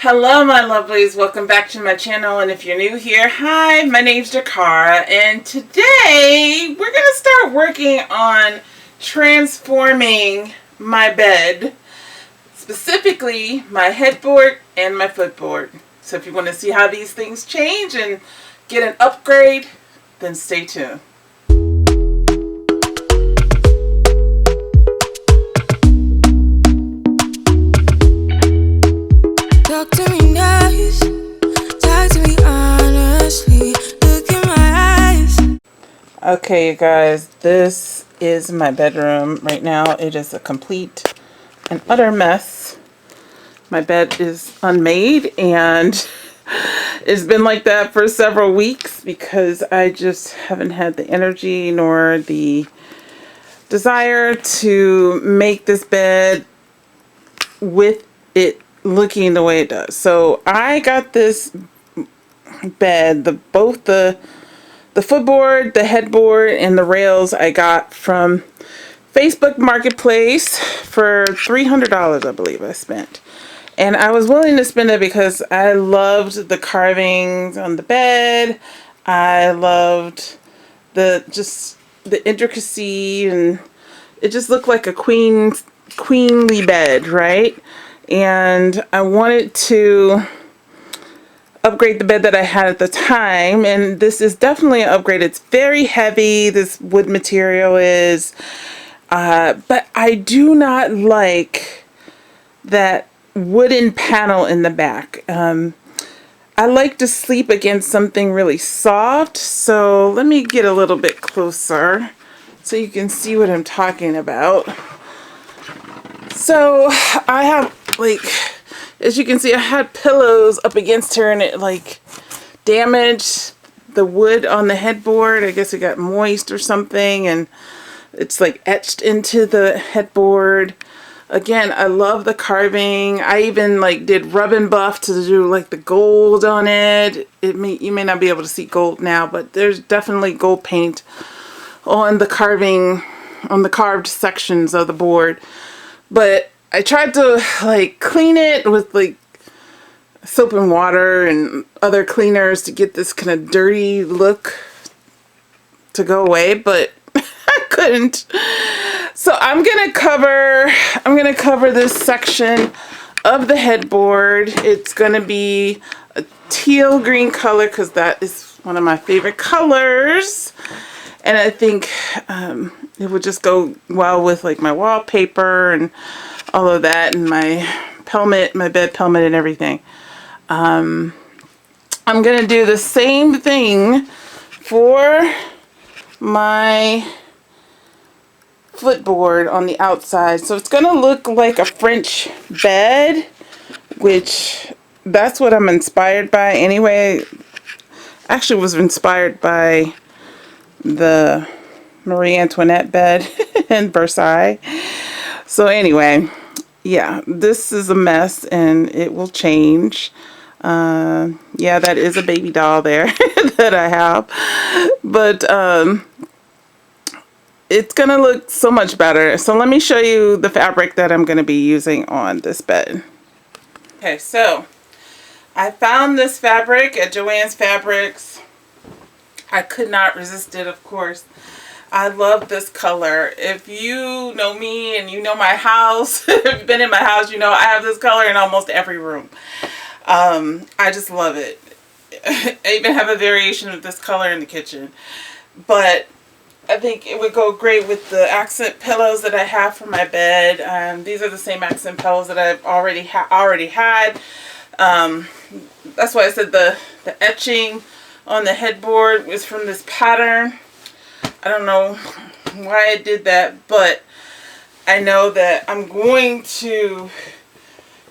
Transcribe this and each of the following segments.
Hello my lovelies, welcome back to my channel, and if you're new here, hi, my name's Jakara, and today we're going to start working on transforming my bed, specifically my headboard and my footboard. So if you want to see how these things change and get an upgrade, then stay tuned. Talk to me nice, talk to me honestly, look in my eyes. Okay, you guys, this is my bedroom right now. It is a complete and utter mess. My bed is unmade, and it's been like that for several weeks because I just haven't had the energy nor the desire to make this bed with it looking the way it does. So I got this bed, both the footboard, the headboard, and the rails I got from Facebook Marketplace for $300, I believe I spent. And I was willing to spend it because I loved the carvings on the bed. I loved the intricacy, and it just looked like a queenly bed, right? And I wanted to upgrade the bed that I had at the time, and this is definitely an upgrade. It's very heavy, this wood material is, but I do not like that wooden panel in the back. I like to sleep against something really soft, so let me get a little bit closer so you can see what I'm talking about. So I have, like, as you can see, I had pillows up against her, and it like damaged the wood on the headboard. I guess it got moist or something, and it's like etched into the headboard. Again, I love the carving. I even like did rub and buff to do like the gold on it. You may not be able to see gold now, but there's definitely gold paint on the carving, on the carved sections of the board. But I tried to like clean it with like soap and water and other cleaners to get this kind of dirty look to go away, but I couldn't. So I'm gonna cover this section of the headboard. It's gonna be a teal green color because that is one of my favorite colors, and I think it would just go well with like my wallpaper and all of that, and my pelmet, my bed pelmet and everything. I'm gonna do the same thing for my footboard on the outside. So it's gonna look like a French bed, which that's what I'm inspired by anyway. Actually was inspired by the Marie Antoinette bed in Versailles. So anyway, yeah, this is a mess and it will change. Yeah, that is a baby doll there that I have, but it's gonna look so much better. So let me show you the fabric that I'm gonna be using on this bed. Okay, so I found this fabric at Joann's Fabrics. I could not resist it, of course. I love this color. If you know me and you know my house, if you've been in my house, you know I have this color in almost every room. I just love it. I even have a variation of this color in the kitchen. But I think it would go great with the accent pillows that I have for my bed. These are the same accent pillows that I've already had. That's why I said the etching on the headboard was from this pattern. I don't know why I did that, but I know that I'm going to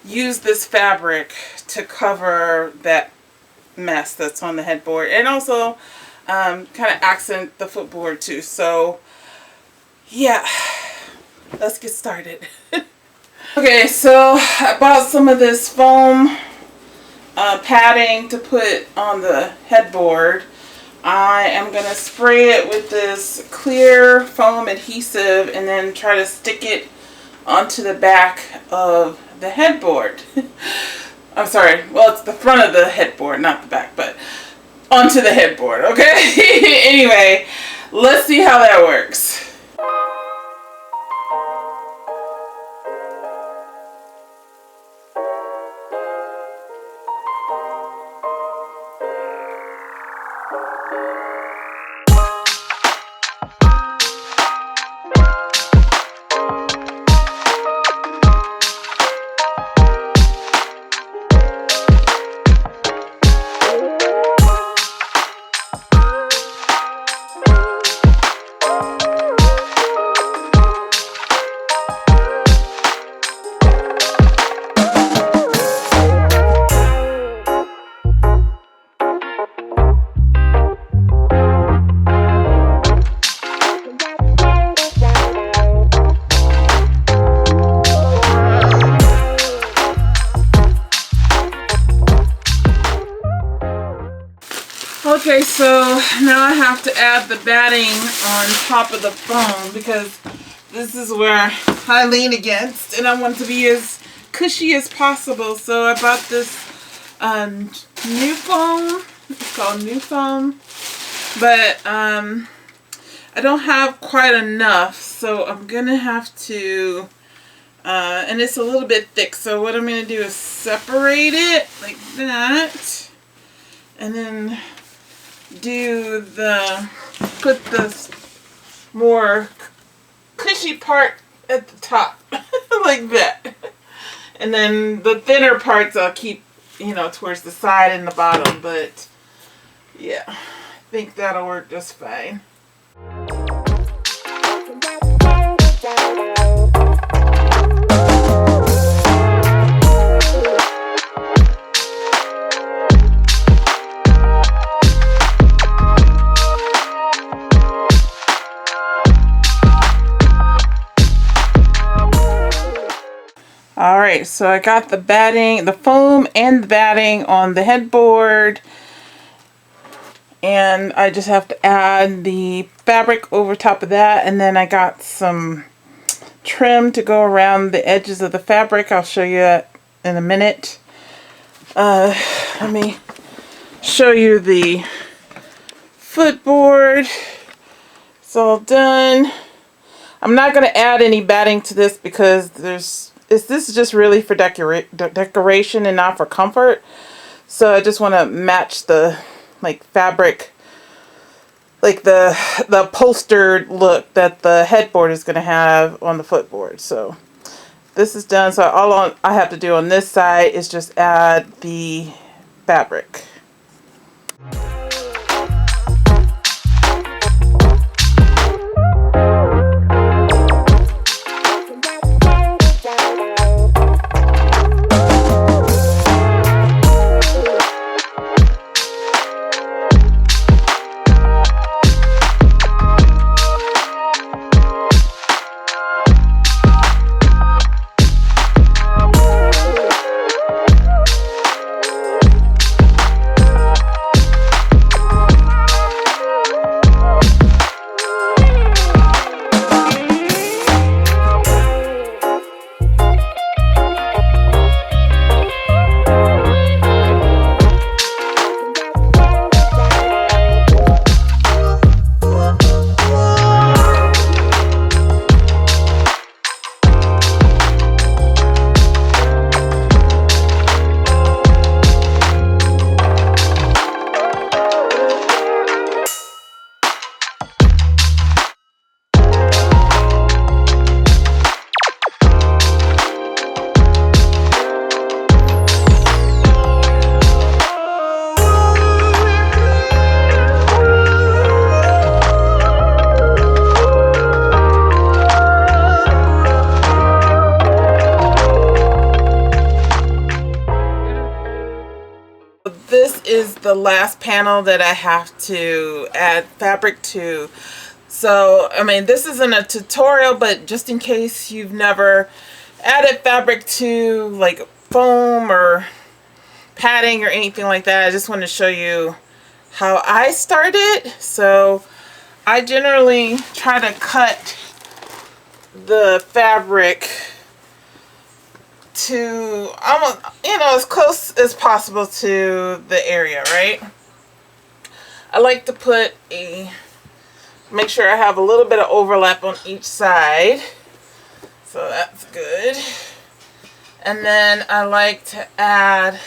use this fabric to cover that mess that's on the headboard, and also kind of accent the footboard too. So yeah, let's get started. Okay, so I bought some of this foam padding to put on the headboard. I am going to spray it with this clear foam adhesive and then try to stick it onto the back of the headboard. I'm sorry, well, it's the front of the headboard, not the back, but onto the headboard, okay? Anyway, let's see how that works. Okay, so now I have to add the batting on top of the foam because this is where I lean against and I want it to be as cushy as possible. So I bought this new foam. It's called new foam, but I don't have quite enough, so I'm gonna have to and it's a little bit thick, so what I'm gonna do is separate it like that and then put the more cushy part at the top like that, and then the thinner parts I'll keep, you know, towards the side and the bottom. But yeah, I think that'll work just fine. Alright, so I got the batting, the foam and the batting on the headboard, and I just have to add the fabric over top of that, and then I got some trim to go around the edges of the fabric. I'll show you that in a minute. Let me show you the footboard. It's all done. I'm not going to add any batting to this because this is just really for decoration and not for comfort. So I just want to match the fabric, like the upholstered look that the headboard is going to have on the footboard. So this is done. So all I have to do on this side is just add the fabric. This is the last panel that I have to add fabric to. So, I mean, this isn't a tutorial, but just in case you've never added fabric to like foam or padding or anything like that, I just want to show you how I started. So, I generally try to cut the fabric to almost, as close as possible to the area, right? I like to put make sure I have a little bit of overlap on each side. So that's good. And then I like to add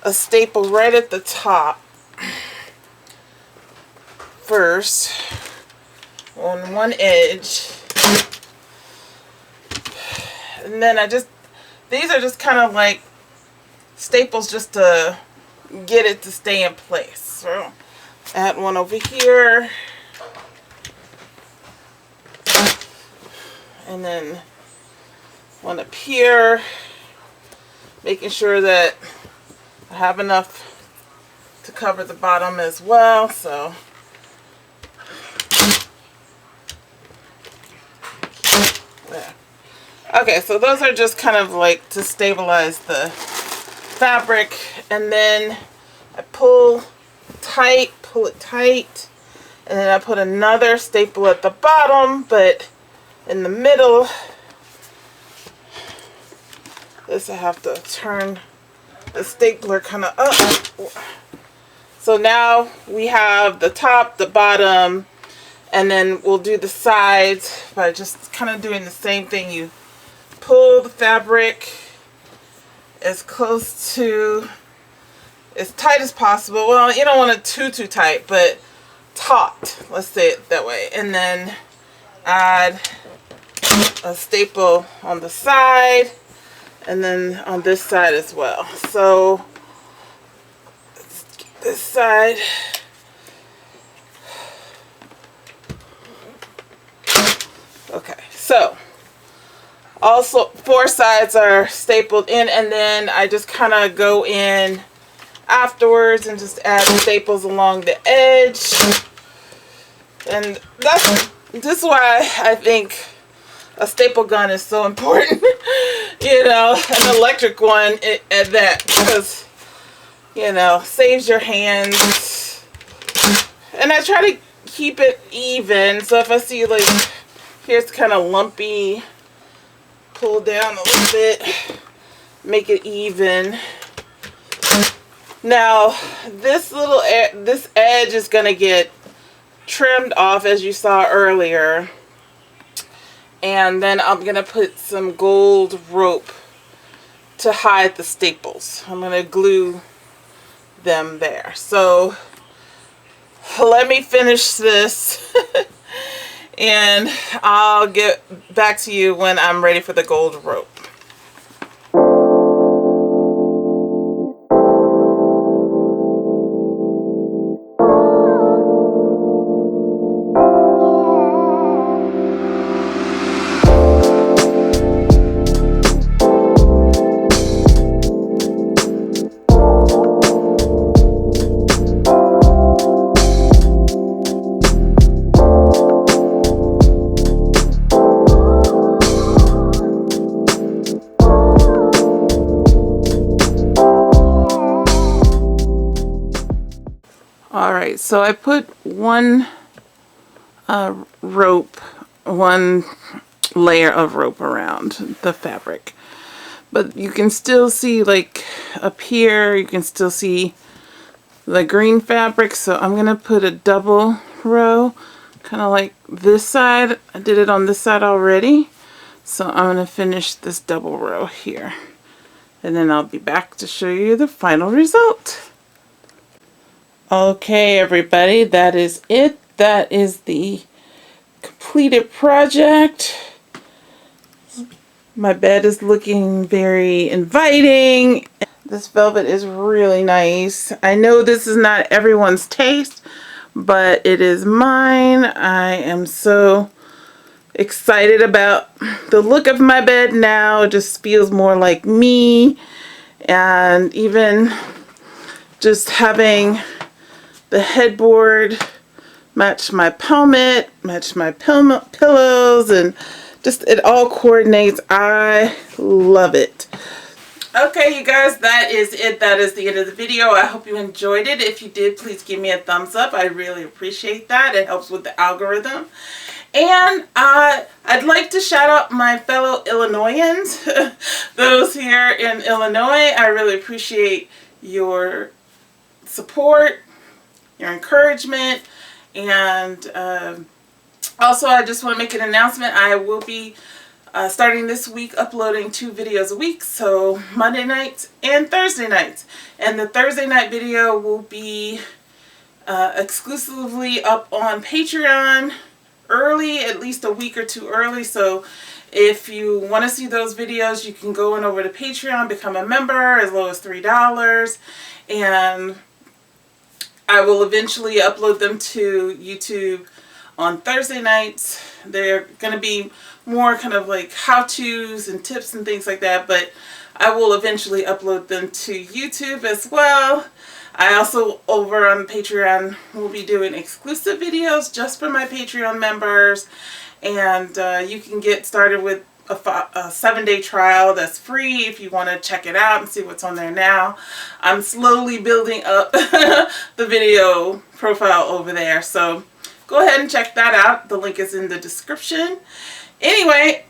a staple right at the top first on one edge. And then these are just kind of like staples just to get it to stay in place. So add one over here. And then one up here. Making sure that I have enough to cover the bottom as well. So there. Okay, so those are just kind of like to stabilize the fabric, and then I pull it tight, and then I put another staple at the bottom, but in the middle, this I have to turn the stapler kind of up. So now we have the top, the bottom, and then we'll do the sides by just kind of doing the same thing. You pull the fabric as close to, as tight as possible. Well, you don't want it too tight, but taut, let's say it that way. And then add a staple on the side, and then on this side as well. So let's get this side. Okay, so also 4 sides are stapled in, and then I just kind of go in afterwards and just add staples along the edge. And this is why I think a staple gun is so important. An electric one at that, because saves your hands. And I try to keep it even, so if I see like here's kind of lumpy, pull down a little bit, make it even. Now this edge is going to get trimmed off, as you saw earlier, and then I'm going to put some gold rope to hide the staples. I'm going to glue them there. So let me finish this and I'll get back to you when I'm ready for the gold rope. Alright, so I put one one layer of rope around the fabric. But you can still see, like up here, you can still see the green fabric. So I'm going to put a double row, kind of like this side. I did it on this side already. So I'm going to finish this double row here. And then I'll be back to show you the final result. Okay, everybody, that is it. That is the completed project. My bed is looking very inviting. This velvet is really nice. I know this is not everyone's taste, but it is mine. I am so excited about the look of my bed now. It just feels more like me. And even just having the headboard match my pelmet, match my pillows, and just it all coordinates. I love it. Okay, you guys, that is it. That is the end of the video. I hope you enjoyed it. If you did, please give me a thumbs up. I really appreciate that. It helps with the algorithm. And I'd like to shout out my fellow Illinoisans, those here in Illinois. I really appreciate your support, your encouragement, and also I just want to make an announcement. I will be starting this week uploading 2 videos a week, so Monday nights and Thursday nights. And the Thursday night video will be exclusively up on Patreon early, at least a week or 2 early. So if you want to see those videos, you can go on over to Patreon, become a member as low as $3, and I will eventually upload them to YouTube on Thursday nights. They're going to be more kind of like how-tos and tips and things like that, but I will eventually upload them to YouTube as well. I also, over on Patreon, will be doing exclusive videos just for my Patreon members. And you can get started with a 7-day trial that's free if you want to check it out and see what's on there now. I'm slowly building up the video profile over there. So go ahead and check that out. The link is in the description. Anyway,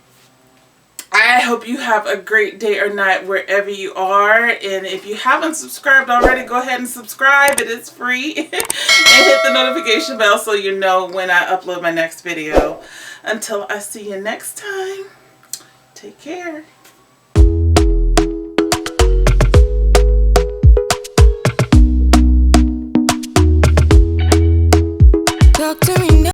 I hope you have a great day or night wherever you are. And if you haven't subscribed already, go ahead and subscribe. It is free. And hit the notification bell so you know when I upload my next video. Until I see you next time, take care.